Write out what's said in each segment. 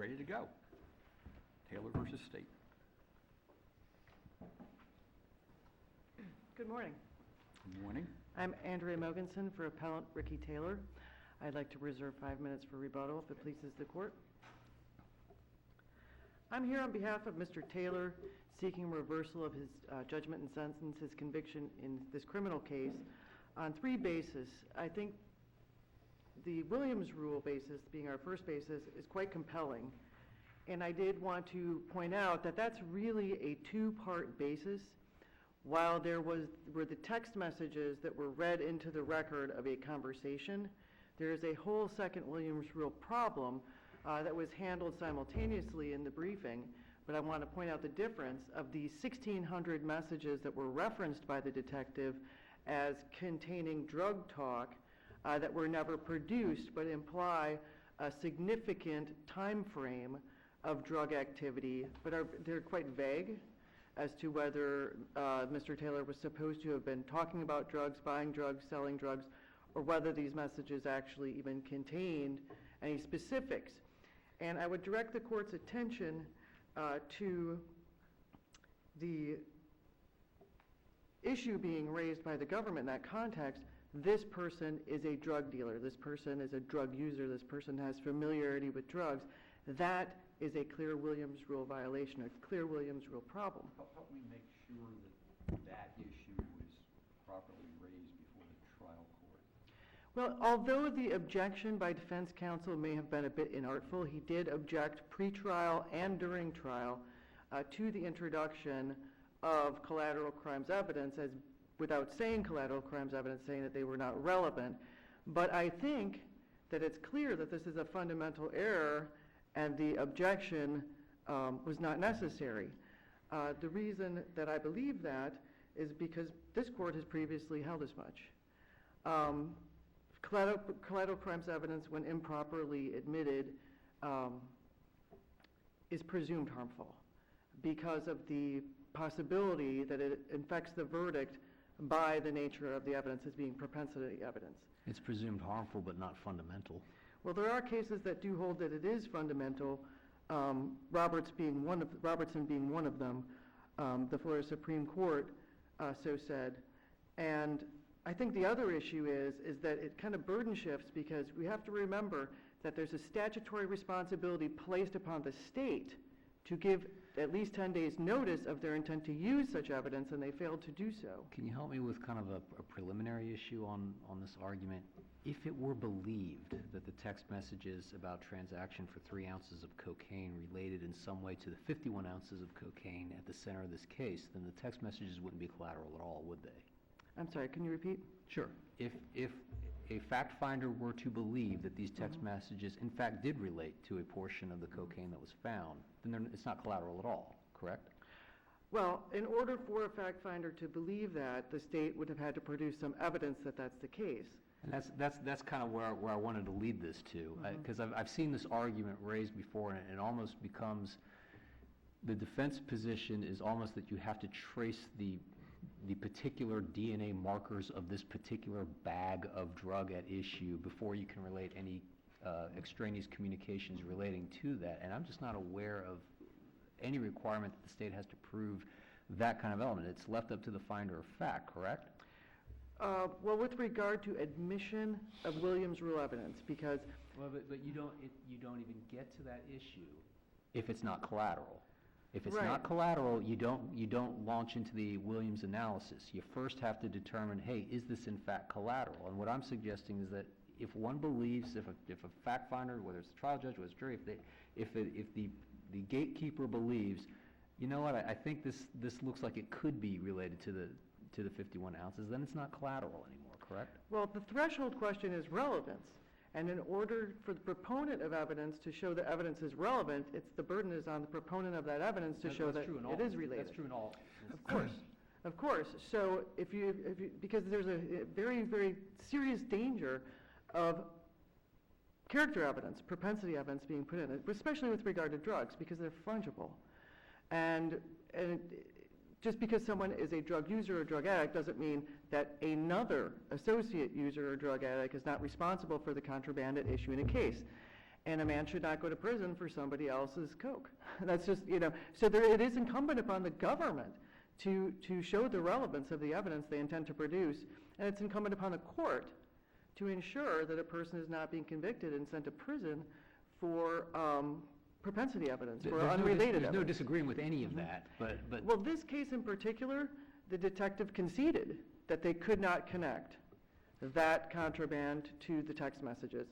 ready to go. Taylor versus State. Good morning. Good morning. I'm Andrea Mogensen for Appellant Ricky Taylor. I'd like to reserve 5 minutes for rebuttal if it pleases the court. I'm here on behalf of Mr. Taylor seeking reversal of his judgment and sentence, his conviction in this criminal case on 3 bases. I think the Williams rule basis, being our first basis, is quite compelling. And I did want to point out that that's really a 2-part basis. While there were the text messages that were read into the record of a conversation, there is a whole second Williams rule problem that was handled simultaneously in the briefing. But I want to point out the difference of the 1,600 messages that were referenced by the detective as containing drug talk that were never produced but imply a significant time frame of drug activity, but they're quite vague as to whether Mr. Taylor was supposed to have been talking about drugs, buying drugs, selling drugs, or whether these messages actually even contained any specifics. And I would direct the court's attention to the issue being raised by the government in that context. This person is a drug dealer. This person is a drug user. This person has familiarity with drugs. That is a clear Williams rule violation, a clear Williams rule problem. Help me make sure that that issue was properly raised before the trial court. Well, although the objection by defense counsel may have been a bit inartful, he did object pre-trial and during trial to the introduction of collateral crimes evidence, as without saying collateral crimes evidence, saying that they were not relevant. But I think that it's clear that this is a fundamental error and the objection was not necessary. The reason that I believe that is because this court has previously held as much. Collateral crimes evidence, when improperly admitted, is presumed harmful because of the possibility that it infects the verdict by the nature of the evidence as being propensity evidence. It's presumed harmful but not fundamental. Well, there are cases that do hold that it is fundamental, Robertson being one of them. The Florida Supreme Court so said. And I think the other issue is that it kind of burden shifts, because we have to remember that there's a statutory responsibility placed upon the state to give at least 10 days notice of their intent to use such evidence, and they failed to do so. Can you help me with kind of a preliminary issue on this argument? If it were believed that the text messages about transaction for 3 ounces of cocaine related in some way to the 51 ounces of cocaine at the center of this case, then the text messages wouldn't be collateral at all, would they? I'm sorry, can you repeat? Sure. If a fact finder were to believe that these text messages in fact did relate to a portion of the cocaine that was found, then it's not collateral at all, correct? Well, in order for a fact finder to believe that, the state would have had to produce some evidence that that's the case. And that's kind of where I wanted to lead this to, because I've seen this argument raised before, and it almost becomes, the defense position is almost that you have to trace the particular DNA markers of this particular bag of drug at issue before you can relate any extraneous communications relating to that. And I'm just not aware of any requirement that the state has to prove that kind of element. It's left up to the finder of fact, correct? Well, with regard to admission of Williams rule evidence, because... Well, but you don't even get to that issue if it's not collateral. If it's not collateral, you don't launch into the Williams analysis. You first have to determine, hey, is this in fact collateral? And what I'm suggesting is that if one believes, if a fact finder, whether it's a trial judge or it's a jury, if the gatekeeper believes, you know what, I think this looks like it could be related to the 51 ounces, then it's not collateral anymore, correct? Well, the threshold question is relevance. And in order for the proponent of evidence to show that evidence is relevant, the burden is on the proponent of that evidence to show that it is related. That's true in all. Of course. So because there's a very, very serious danger of character evidence, propensity evidence being put in, especially with regard to drugs, because they're fungible. And just because someone is a drug user or drug addict doesn't mean that another associate user or drug addict is not responsible for the contraband at issue in a case. And a man should not go to prison for somebody else's coke. That's just, so it is incumbent upon the government to show the relevance of the evidence they intend to produce, and it's incumbent upon the court to ensure that a person is not being convicted and sent to prison for propensity evidence, for unrelated evidence. There's no disagreeing with any of that, but... Well, this case in particular, the detective conceded that they could not connect that contraband to the text messages.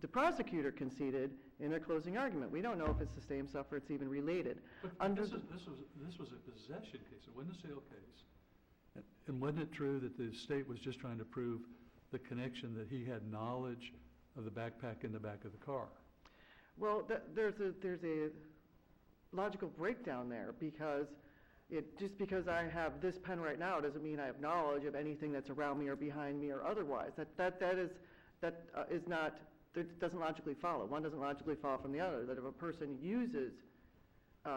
The prosecutor conceded in their closing argument. We don't know if it's the same stuff or it's even related. But this was a possession case. It wasn't a sale case. And wasn't it true that the state was just trying to prove the connection that he had knowledge of the backpack in the back of the car? Well, there's a logical breakdown there, because just because I have this pen right now doesn't mean I have knowledge of anything that's around me or behind me or otherwise. That doesn't logically follow. One doesn't logically follow from the other, that if a person uses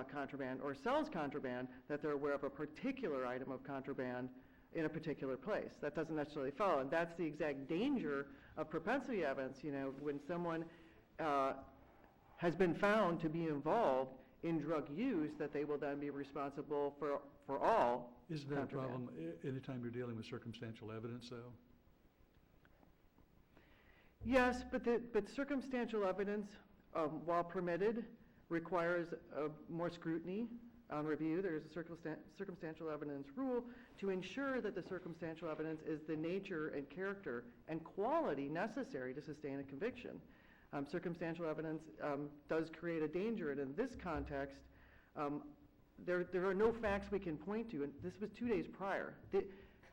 contraband or sells contraband, that they're aware of a particular item of contraband in a particular place. That doesn't necessarily follow, and that's the exact danger of propensity evidence. When someone has been found to be involved in drug use, that they will then be responsible for all Isn't that contraband. a problem anytime you're dealing with circumstantial evidence, though? Yes, but circumstantial evidence, while permitted, requires more scrutiny on review. There's a circumstantial evidence rule to ensure that the circumstantial evidence is the nature and character and quality necessary to sustain a conviction. Circumstantial evidence does create a danger, and in this context, there are no facts we can point to, and this was 2 days prior.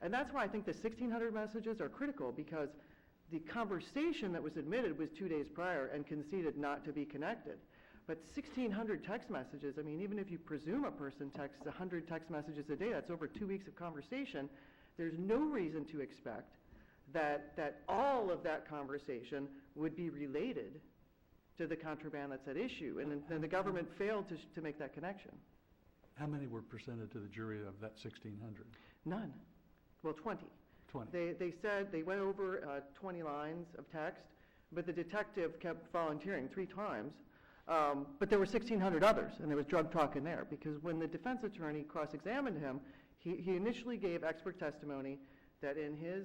And that's why I think the 1,600 messages are critical, because the conversation that was admitted was 2 days prior and conceded not to be connected. But 1,600 text messages, I mean, even if you presume a person texts 100 text messages a day, that's over 2 weeks of conversation. There's no reason to expect that all of that conversation would be related to the contraband that's at issue. And then the government failed to make that connection. How many were presented to the jury of that 1,600? None. Well, 20. 20. They said they went over 20 lines of text, but the detective kept volunteering 3 times. But there were 1,600 others, and there was drug talk in there, because when the defense attorney cross-examined him, he initially gave expert testimony that in his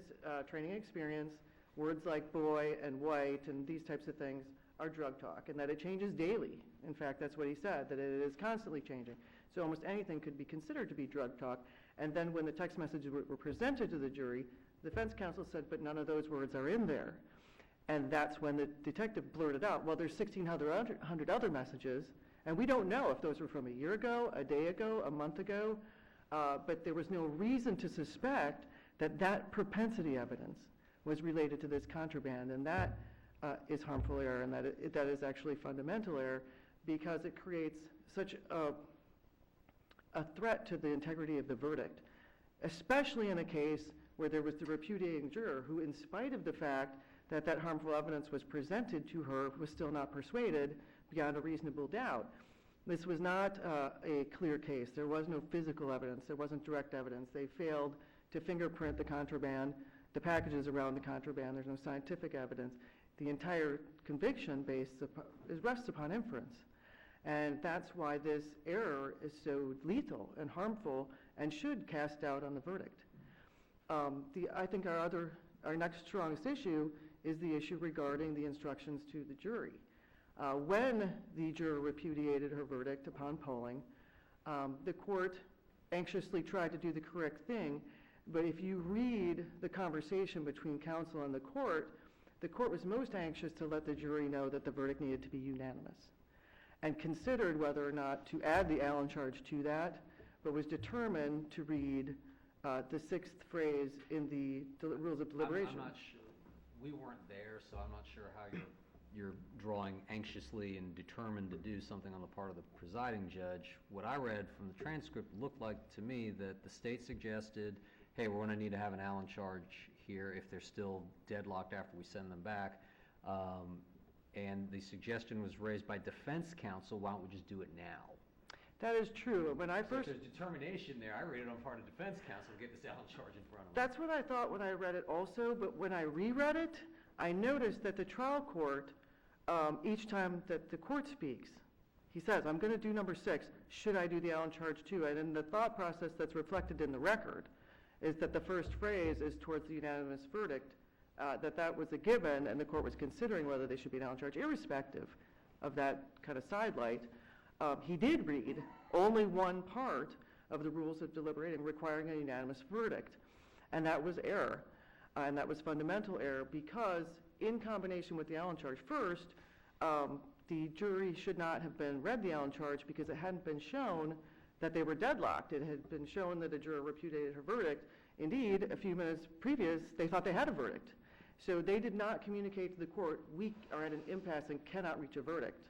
training experience, words like boy and white and these types of things are drug talk, and that it changes daily. In fact, that's what he said, that it is constantly changing. So almost anything could be considered to be drug talk. And then when the text messages were presented to the jury, the defense counsel said, but none of those words are in there. And that's when the detective blurted out, well, there's 1,600 other messages, and we don't know if those were from a year ago, a day ago, a month ago, but there was no reason to suspect that propensity evidence was related to this contraband, and that is harmful error, and that is actually fundamental error, because it creates such a threat to the integrity of the verdict, especially in a case where there was the repudiating juror who, in spite of the fact that harmful evidence was presented to her, was still not persuaded beyond a reasonable doubt. This was not a clear case. There was no physical evidence. There wasn't direct evidence. They failed to fingerprint the contraband, the packages around the contraband. There's no scientific evidence. The entire conviction rests upon inference. And that's why this error is so lethal and harmful and should cast doubt on the verdict. I think our next strongest issue is the issue regarding the instructions to the jury. When the juror repudiated her verdict upon polling, the court anxiously tried to do the correct thing, but if you read the conversation between counsel and the court was most anxious to let the jury know that the verdict needed to be unanimous, and considered whether or not to add the Allen charge to that, but was determined to read the 6th phrase in the rules of deliberation. I'm not sure. We weren't there, so I'm not sure how you're drawing anxiously and determined to do something on the part of the presiding judge. What I read from the transcript looked like to me that the state suggested, hey, we're going to need to have an Allen charge here if they're still deadlocked after we send them back. And the suggestion was raised by defense counsel, why don't we just do it now? That is true. When I first... There's determination there. I read it on part of defense counsel to get this Allen charge in front of them. That's what I thought when I read it also, but when I reread it, I noticed that the trial court each time that the court speaks, he says, I'm going to do number 6. Should I do the Allen charge too? And in the thought process that's reflected in the record is that the first phrase is towards the unanimous verdict, that was a given, and the court was considering whether they should be an Allen charge, irrespective of that kind of sidelight. He did read only one part of the rules of deliberating requiring a unanimous verdict, and that was error, and that was fundamental error because in combination with the Allen charge first, the jury should not have been read the Allen charge because it hadn't been shown that they were deadlocked. It had been shown that a juror repudiated her verdict. Indeed, a few minutes previous, they thought they had a verdict. So they did not communicate to the court, we are at an impasse and cannot reach a verdict.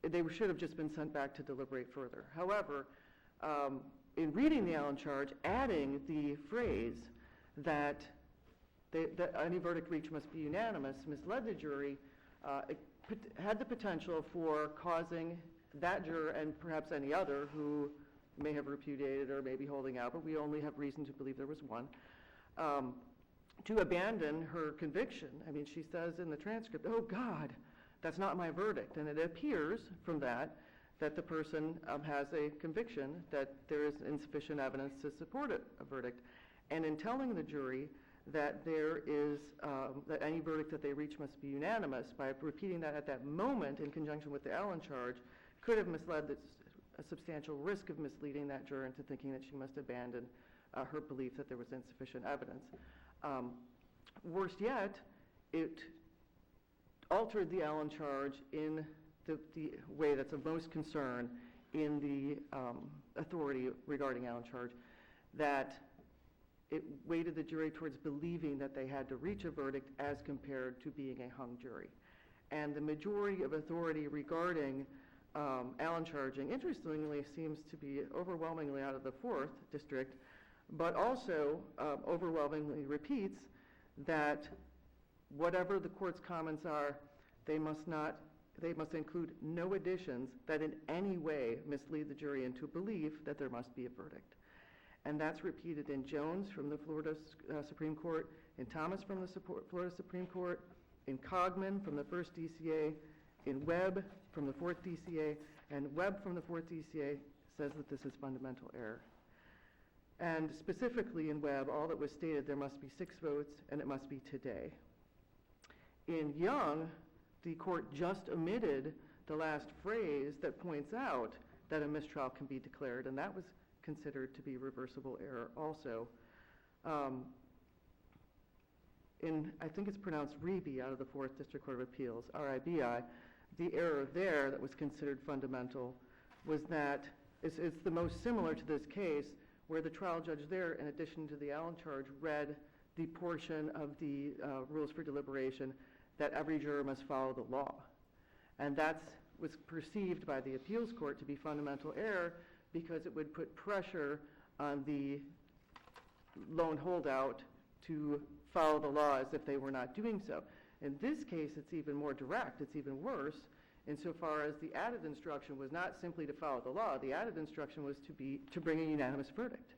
They should have just been sent back to deliberate further. However, in reading the Allen charge, adding the phrase that any verdict reached must be unanimous misled the jury, it had the potential for causing that juror and perhaps any other who may have repudiated or may be holding out, but we only have reason to believe there was one, to abandon her conviction. I mean, she says in the transcript, oh God, that's not my verdict. And it appears from that the person has a conviction that there is insufficient evidence to support a verdict. And in telling the jury that there is, that any verdict that they reach must be unanimous, by repeating that at that moment in conjunction with the Allen charge, could have misled a substantial risk of misleading that juror into thinking that she must abandon her belief that there was insufficient evidence. Worst yet, it altered the Allen charge in the way that's of most concern in the authority regarding Allen charge, that it weighted the jury towards believing that they had to reach a verdict as compared to being a hung jury. And the majority of authority regarding Allen charging, interestingly, seems to be overwhelmingly out of the 4th district, but also overwhelmingly repeats that whatever the court's comments are, they must include no additions that in any way mislead the jury into belief that there must be a verdict. And that's repeated in Jones from the Florida Supreme Court, in Thomas from the Florida Supreme Court, in Cogman from the 1st DCA, in Webb from the 4th DCA, and Webb from the 4th DCA says that this is fundamental error. And specifically in Webb, all that was stated, there must be 6 votes and it must be today. In Young, the court just omitted the last phrase that points out that a mistrial can be declared, and that was considered to be reversible error also. I think it's pronounced Reby out of the 4th District Court of Appeals, R-I-B-I, the error there that was considered fundamental was that it's the most similar to this case where the trial judge there, in addition to the Allen charge, read the portion of the rules for deliberation that every juror must follow the law. And that was perceived by the appeals court to be fundamental error because it would put pressure on the lone holdout to follow the law as if they were not doing so. In this case, it's even more direct, it's even worse, insofar as the added instruction was not simply to follow the law, the added instruction was to bring a unanimous verdict.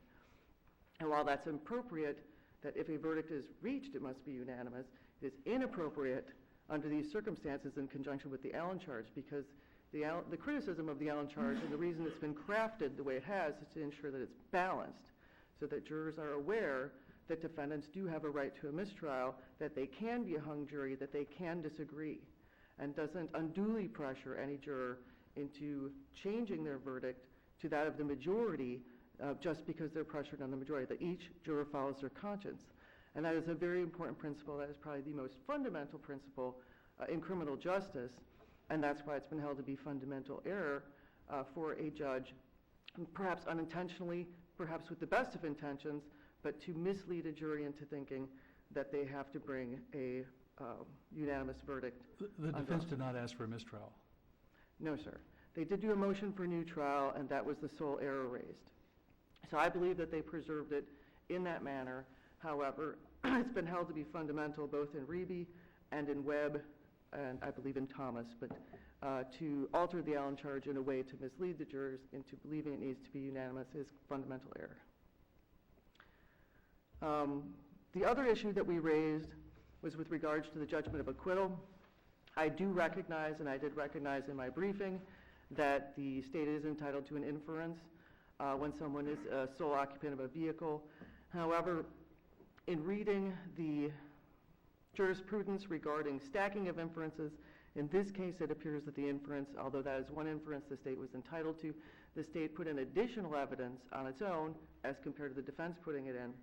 And while that's appropriate, that if a verdict is reached, it must be unanimous, it is inappropriate under these circumstances in conjunction with the Allen charge, because the criticism of the Allen charge and the reason it's been crafted the way it has is to ensure that it's balanced, so that jurors are aware that defendants do have a right to a mistrial, that they can be a hung jury, that they can disagree, and doesn't unduly pressure any juror into changing their verdict to that of the majority just because they're pressured on the majority, that each juror follows their conscience. And that is a very important principle. That is probably the most fundamental principle in criminal justice, and that's why it's been held to be fundamental error for a judge, perhaps unintentionally, perhaps with the best of intentions, but to mislead a jury into thinking that they have to bring a unanimous verdict. The defense did not ask for a mistrial. No, sir. They did do a motion for new trial, and that was the sole error raised. So I believe that they preserved it in that manner. However, it's been held to be fundamental both in Reby and in Webb, and I believe in Thomas, but to alter the Allen charge in a way to mislead the jurors into believing it needs to be unanimous is fundamental error. The other issue that we raised was with regards to the judgment of acquittal. I do recognize, and I did recognize in my briefing, that the state is entitled to an inference when someone is a sole occupant of a vehicle. However, in reading the jurisprudence regarding stacking of inferences, in this case it appears that the inference, although that is one inference the state was entitled to, the state put in additional evidence on its own, as compared to the defense putting it in,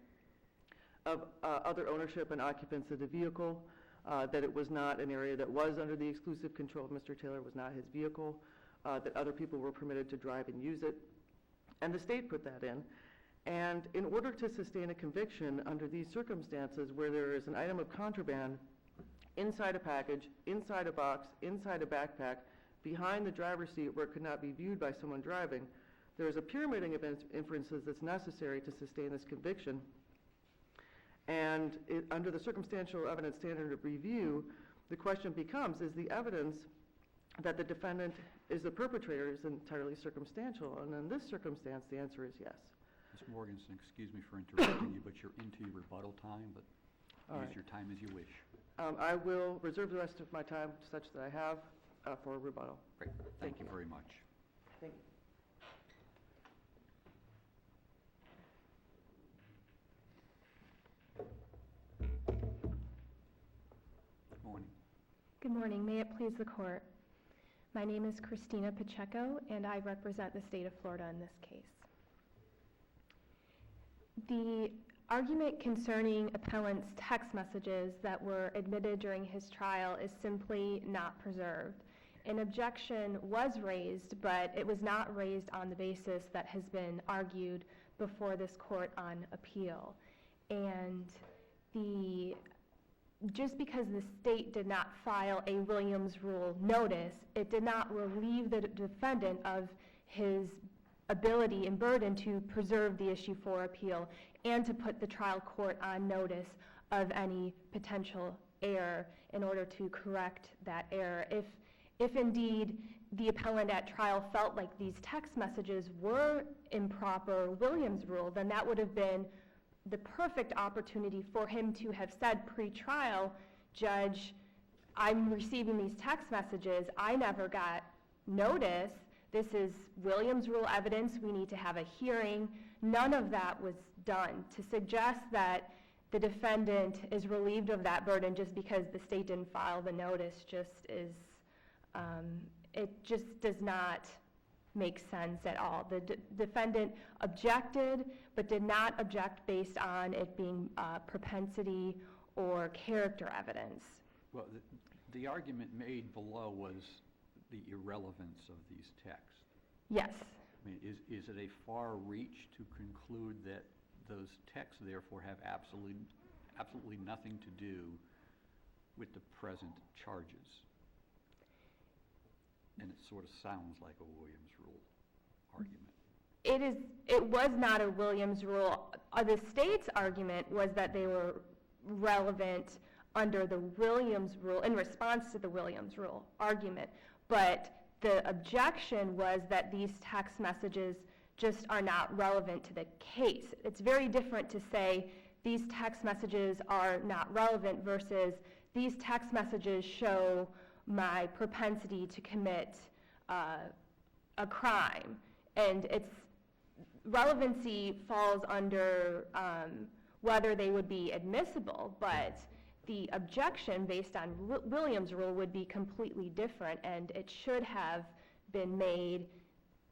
of other ownership and occupants of the vehicle, that it was not an area that was under the exclusive control of Mr. Taylor, was not his vehicle, that other people were permitted to drive and use it. And the state put that in. And in order to sustain a conviction under these circumstances where there is an item of contraband inside a package, inside a box, inside a backpack, behind the driver's seat where it could not be viewed by someone driving, there is a pyramiding of inferences that's necessary to sustain this conviction. And under the circumstantial evidence standard of review, the question becomes, is the evidence that the defendant is the perpetrator is entirely circumstantial? And in this circumstance, the answer is yes. Ms. Morganson, excuse me for interrupting you, but you're into your rebuttal time, but All use right. your time as you wish. I will reserve the rest of my time such that I have for rebuttal. Great. Thank you very much. Thank you. Good morning. Good morning. May it please the court. My name is Christina Pacheco, and I represent the state of Florida in this case. The argument concerning appellant's text messages that were admitted during his trial is simply not preserved. An objection was raised, but it was not raised on the basis that has been argued before this court on appeal. And just because the state did not file a Williams Rule notice, it did not relieve the defendant of his ability and burden to preserve the issue for appeal and to put the trial court on notice of any potential error in order to correct that error. If indeed the appellant at trial felt like these text messages were improper Williams Rule, then that would have been the perfect opportunity for him to have said pre-trial, Judge, I'm receiving these text messages, I never got notice, this is Williams Rule evidence, we need to have a hearing. None of that was done. To suggest that the defendant is relieved of that burden just because the state didn't file the notice it just does not make sense at all. The defendant objected, but did not object based on it being propensity or character evidence. Well, the argument made below was the irrelevance of these texts. Yes. I mean, is it a far reach to conclude that those texts therefore have absolutely nothing to do with the present charges? And it sort of sounds like a Williams Rule argument. It was not a Williams Rule. The state's argument was that they were relevant under the Williams Rule, in response to the Williams Rule argument. But the objection was that these text messages just are not relevant to the case. It's very different to say these text messages are not relevant versus these text messages show my propensity to commit a crime. And relevancy falls under whether they would be admissible, but the objection based on Williams Rule would be completely different, and it should have been made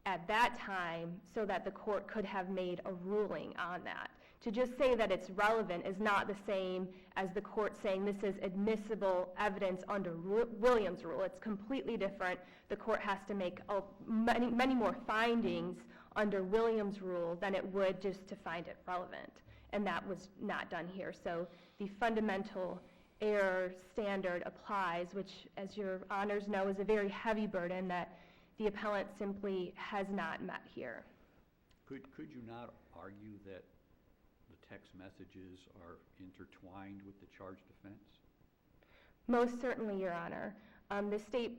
at that time so that the court could have made a ruling on that. To just say that it's relevant is not the same as the court saying this is admissible evidence under Williams Rule. It's completely different. The court has to make many more findings under Williams Rule than it would just to find it relevant. And that was not done here. So the fundamental error standard applies, which, as your honors know, is a very heavy burden that the appellant simply has not met here. Could you not argue that the text messages are intertwined with the charged offense? Most certainly, Your Honor. The state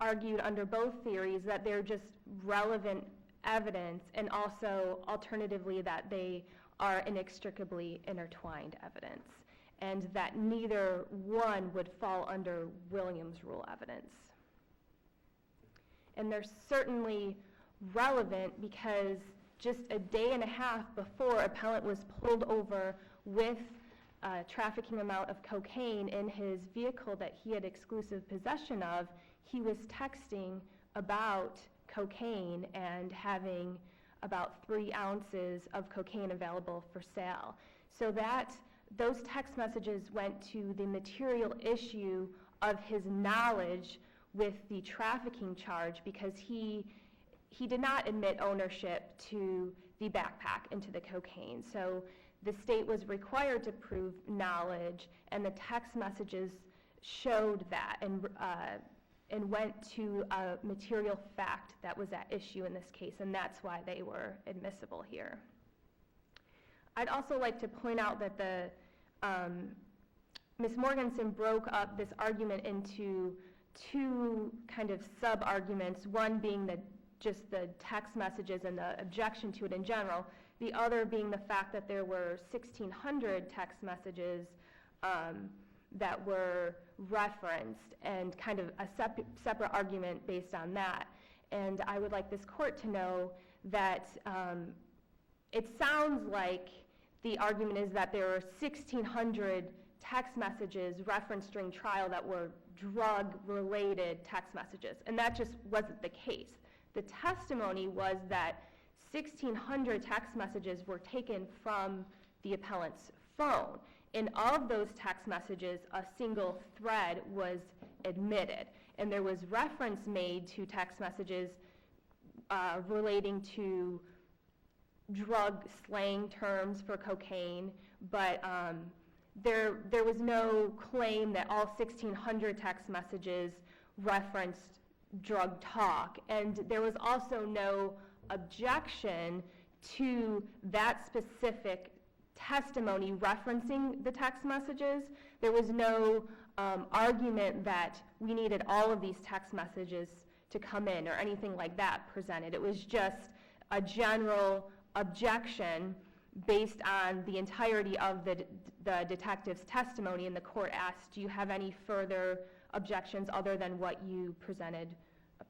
argued under both theories that they're just relevant evidence, and also alternatively that they are inextricably intertwined evidence. and that neither one would fall under Williams rule evidence. And they're certainly relevant because just a day and a half before appellant was pulled over with a trafficking amount of cocaine in his vehicle that he had exclusive possession of, he was texting about cocaine and having about 3 ounces of cocaine available for sale. So those text messages went to the material issue of his knowledge with the trafficking charge, because he did not admit ownership to the backpack and to the cocaine. So the state was required to prove knowledge, and the text messages showed that and went to a material fact that was at issue in this case, and that's why they were admissible here. I'd also like to point out that Ms. Morganson broke up this argument into 2 kind of sub-arguments, one being just the text messages and the objection to it in general, the other being the fact that there were 1,600 text messages that were referenced, and kind of a separate argument based on that. And I would like this court to know that it sounds like the argument is that there were 1,600 text messages referenced during trial that were drug-related text messages, and that just wasn't the case. The testimony was that 1,600 text messages were taken from the appellant's phone. And of those text messages, a single thread was admitted. And there was reference made to text messages relating to drug slang terms for cocaine, but there was no claim that all 1,600 text messages referenced drug talk. And there was also no objection to that specific testimony referencing the text messages. There was no argument that we needed all of these text messages to come in or anything like that presented. It was just a general objection based on the entirety of the detective's testimony, and the court asked, do you have any further objections other than what you presented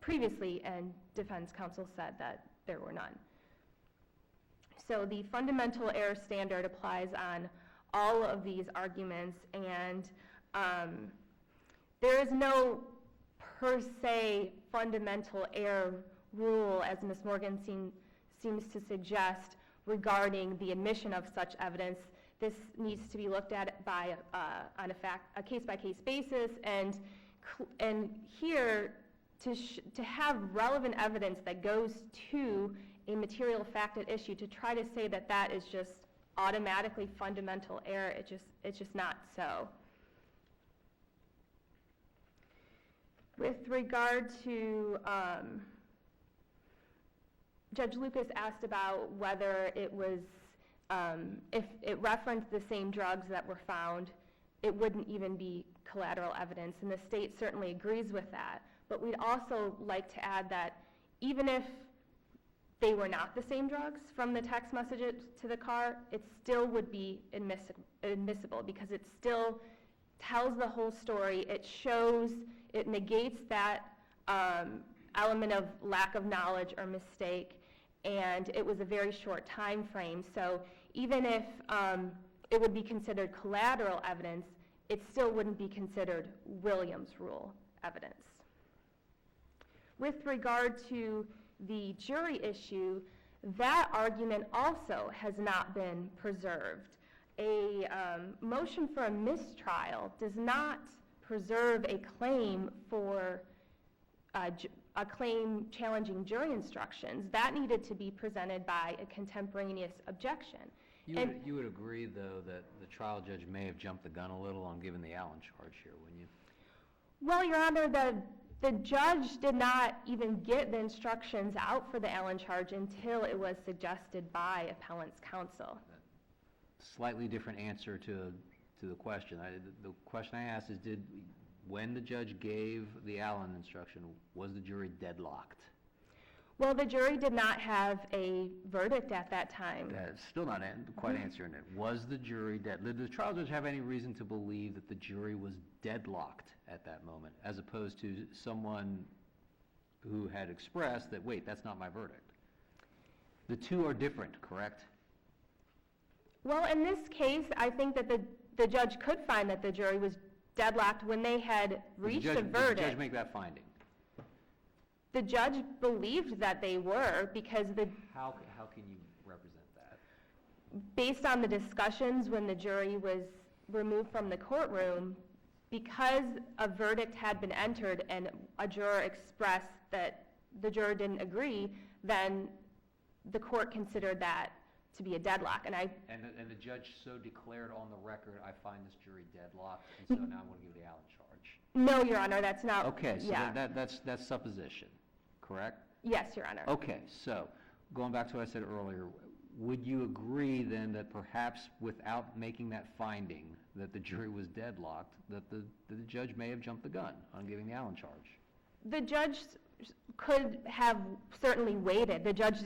previously? And defense counsel said that there were none. So the fundamental error standard applies on all of these arguments, and there is no per se fundamental error rule, as Ms. Morgan seems to suggest, regarding the admission of such evidence. This needs to be looked at on a case-by-case basis, and here, to have relevant evidence that goes to a material fact at issue, to try to say that that is just automatically fundamental error, it's just not so. With regard to, Judge Lucas asked about whether it was, if it referenced the same drugs that were found, it wouldn't even be collateral evidence, and the state certainly agrees with that. But we'd also like to add that even if they were not the same drugs from the text messages to the car, it still would be admissible, because it still tells the whole story. It negates that element of lack of knowledge or mistake, and it was a very short time frame. So even if it would be considered collateral evidence, it still wouldn't be considered Williams rule evidence. With regard to the jury issue, that argument also has not been preserved. A motion for a mistrial does not preserve a claim for a claim challenging jury instructions. That needed to be presented by a contemporaneous objection. You would agree, though, that the trial judge may have jumped the gun a little on giving the Allen charge here, wouldn't you? Well, Your Honor, the judge did not even get the instructions out for the Allen charge until it was suggested by appellant's counsel. Slightly different answer to the question. The question I asked is, when the judge gave the Allen instruction, was the jury deadlocked? Well, the jury did not have a verdict at that time. That's still not quite answering it. Was the jury did the trial judge have any reason to believe that the jury was deadlocked at that moment, as opposed to someone who had expressed that, wait, that's not my verdict? The two are different, correct? Well, in this case, I think that the judge could find that the jury was deadlocked when they had reached a verdict. Did the judge make that finding? The judge believed that they were because How can you represent that? based on the discussions when the jury was removed from the courtroom, because a verdict had been entered and a juror expressed that the juror didn't agree, then the court considered that to be a deadlock. And the judge so declared on the record, I find this jury deadlocked, and so now I'm going to give the Allen charge. No, Your Honor, that's not. Okay, so yeah. that's supposition, correct? Yes, Your Honor. Okay, so going back to what I said earlier, would you agree then that perhaps without making that finding that the jury was deadlocked, that the judge may have jumped the gun on giving the Allen charge? The judge could have certainly waited. The judge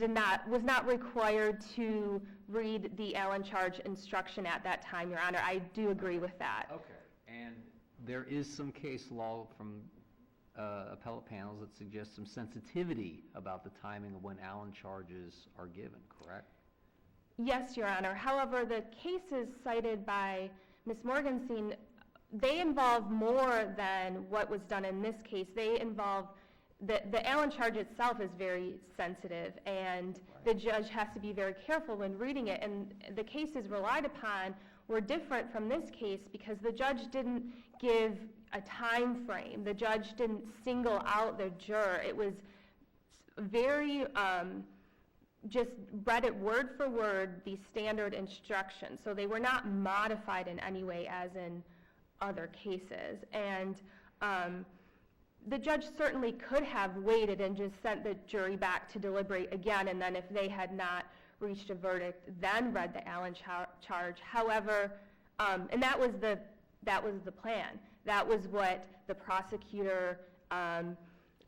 was not required to read the Allen charge instruction at that time, Your Honor. I do agree with that. Okay, and there is some case law from appellate panels that suggests some sensitivity about the timing of when Allen charges are given, correct? Yes, Your Honor. However, the cases cited by Ms. Morgenstein, they involve more than what was done in this case. They involve, the Allen charge itself is very sensitive, and the judge has to be very careful when reading it. And the cases relied upon were different from this case because the judge didn't give a time frame. The judge didn't single out the juror. It was very, just read it word for word, the standard instructions. So they were not modified in any way as in other cases. And the judge certainly could have waited and just sent the jury back to deliberate again, and then if they had not reached a verdict, then read the Allen charge. However, and that was the plan. That was what the prosecutor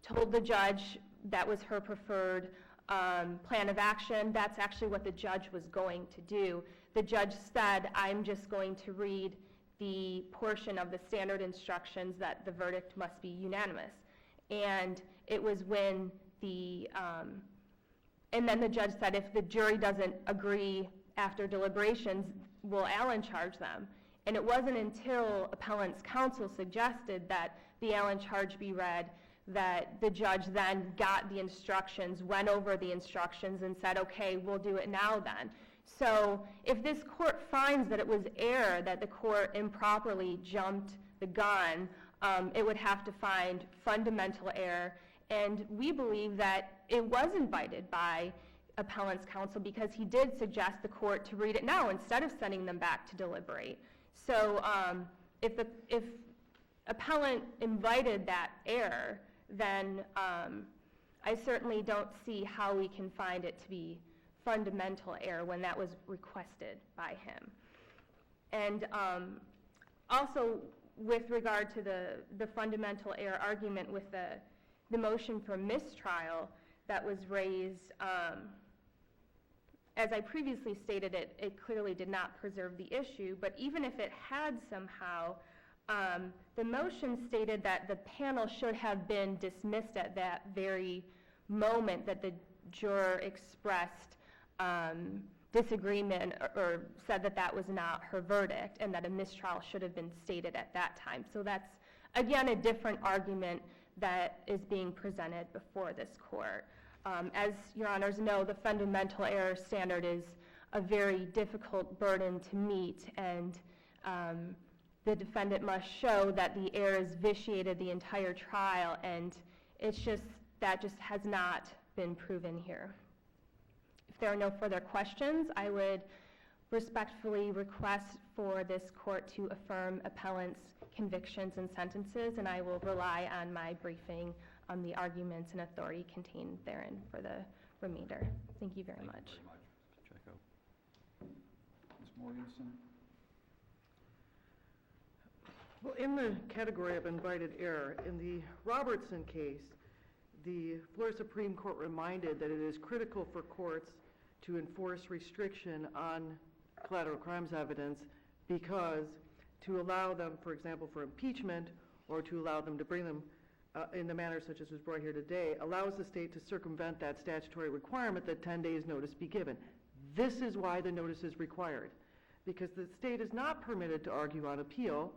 told the judge. That was her preferred plan of action. That's actually what the judge was going to do. The judge said, I'm just going to read the portion of the standard instructions that the verdict must be unanimous. And it was when and then the judge said, if the jury doesn't agree after deliberations, we'll Allen charge them. And it wasn't until appellant's counsel suggested that the Allen charge be read that the judge then got the instructions, went over the instructions, and said, okay, we'll do it now then. So if this court finds that it was error, that the court improperly jumped the gun, it would have to find fundamental error. And we believe that it was invited by appellant's counsel because he did suggest the court to read it now instead of sending them back to deliberate. So if appellant invited that error, then I certainly don't see how we can find it to be fundamental error when that was requested by him. And also with regard to the fundamental error argument with the motion for mistrial that was raised, as I previously stated, it clearly did not preserve the issue, but even if it had somehow, the motion stated that the panel should have been dismissed at that very moment that the juror expressed disagreement or said that that was not her verdict and that a mistrial should have been stated at that time. So that's, again, a different argument that is being presented before this court. As Your Honors know, the fundamental error standard is a very difficult burden to meet, and the defendant must show that the error has vitiated the entire trial, and that just has not been proven here. If there are no further questions, I would respectfully request for this court to affirm appellant's convictions and sentences, and I will rely on my briefing on the arguments and authority contained therein for the remainder. Thank you very much. Thank you very much, Mr. Checo. Ms. Morgensen? Well, in the category of invited error, in the Robertson case, the Florida Supreme Court reminded that it is critical for courts to enforce restriction on collateral crimes evidence because to allow them, for example, for impeachment or to allow them to bring them in the manner such as was brought here today, allows the state to circumvent that statutory requirement that 10 days notice be given. This is why the notice is required, because the state is not permitted to argue on appeal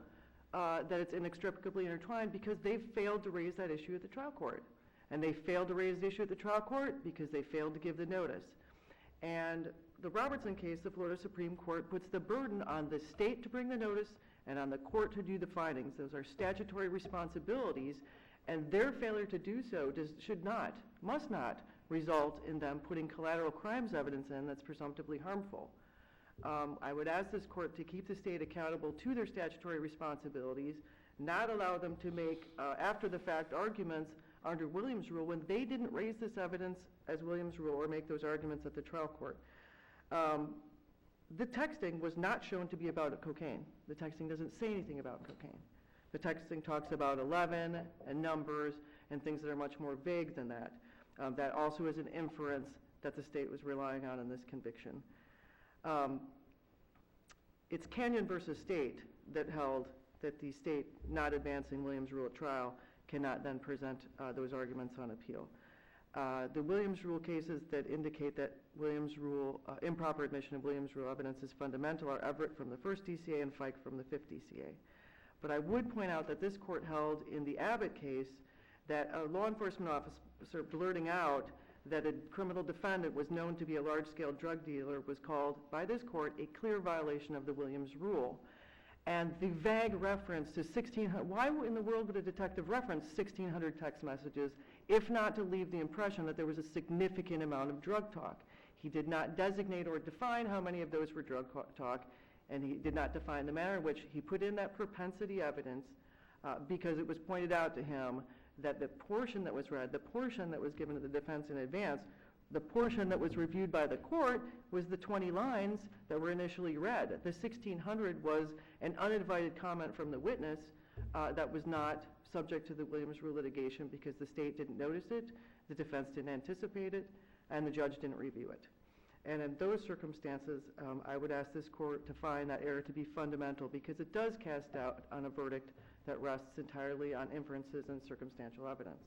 that it's inextricably intertwined because they've failed to raise that issue at the trial court. And they failed to raise the issue at the trial court because they failed to give the notice. And the Robertson case, the Florida Supreme Court puts the burden on the state to bring the notice and on the court to do the findings. Those are statutory responsibilities, and their failure to do so must not result in them putting collateral crimes evidence in that's presumptively harmful. I would ask this court to keep the state accountable to their statutory responsibilities, not allow them to make after-the-fact arguments under Williams' rule when they didn't raise this evidence as Williams' rule or make those arguments at the trial court. The texting was not shown to be about cocaine. The texting doesn't say anything about cocaine. The texting talks about 11 and numbers and things that are much more vague than that. That also is an inference that the state was relying on in this conviction. It's Canyon versus State that held that the state not advancing Williams' rule at trial cannot then present those arguments on appeal. The Williams' rule cases that indicate that Williams' rule, improper admission of Williams' rule evidence is fundamental are Everett from the first DCA and Fike from the fifth DCA. But I would point out that this court held in the Abbott case that a law enforcement officer blurting out that a criminal defendant was known to be a large-scale drug dealer was called by this court a clear violation of the Williams' rule. And the vague reference to 1,600, why in the world would a detective reference 1,600 text messages if not to leave the impression that there was a significant amount of drug talk? He did not designate or define how many of those were drug talk, and he did not define the manner in which he put in that propensity evidence because it was pointed out to him that the portion that was read, the portion that was given to the defense in advance, the portion that was reviewed by the court was the 20 lines that were initially read. The 1,600 was an uninvited comment from the witness that was not subject to the Williams rule litigation because the state didn't notice it, the defense didn't anticipate it, and the judge didn't review it. And in those circumstances, I would ask this court to find that error to be fundamental because it does cast doubt on a verdict that rests entirely on inferences and circumstantial evidence.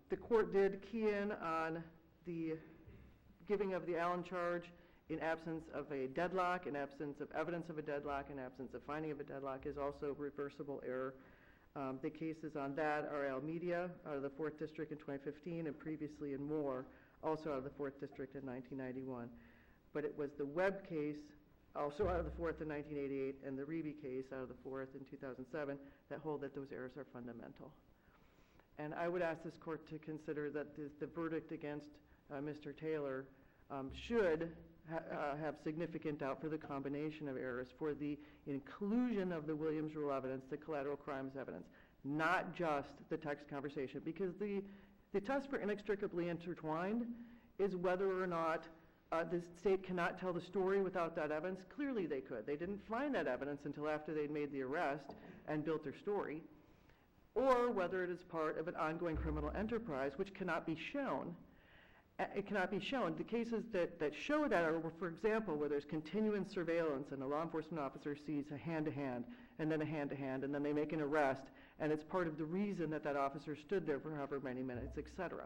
The court did key in on the giving of the Allen charge in absence of a deadlock, in absence of evidence of a deadlock, in absence of finding of a deadlock is also reversible error. The cases on that are Almedia out of the 4th District in 2015 and previously in Moore, also out of the 4th District in 1991. But it was the Webb case, also out of the 4th in 1988, and the Reeby case out of the 4th in 2007 that hold that those errors are fundamental. And I would ask this court to consider that the verdict against Mr. Taylor should have significant doubt for the combination of errors, for the inclusion of the Williams rule evidence, the collateral crimes evidence, not just the text conversation, because the test for inextricably intertwined is whether or not the state cannot tell the story without that evidence. Clearly they could. They didn't find that evidence until after they'd made the arrest and built their story, or whether it is part of an ongoing criminal enterprise, which cannot be shown. It cannot be shown. The cases that show that are, for example, where there's continuing surveillance and a law enforcement officer sees a hand-to-hand and then a hand-to-hand and then they make an arrest and it's part of the reason that that officer stood there for however many minutes, etc.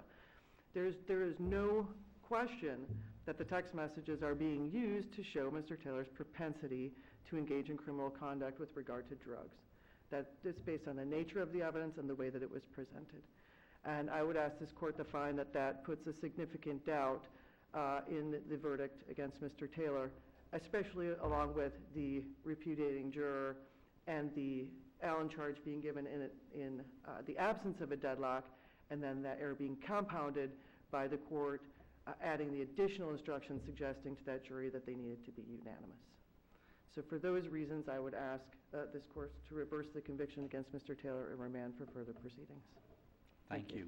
There is no question that the text messages are being used to show Mr. Taylor's propensity to engage in criminal conduct with regard to drugs. That is based on the nature of the evidence and the way that it was presented. And I would ask this court to find that that puts a significant doubt in the verdict against Mr. Taylor, especially along with the repudiating juror and the Allen charge being given in the absence of a deadlock, and then that error being compounded by the court adding the additional instructions suggesting to that jury that they needed to be unanimous. So for those reasons, I would ask this court to reverse the conviction against Mr. Taylor and remand for further proceedings. Thank you.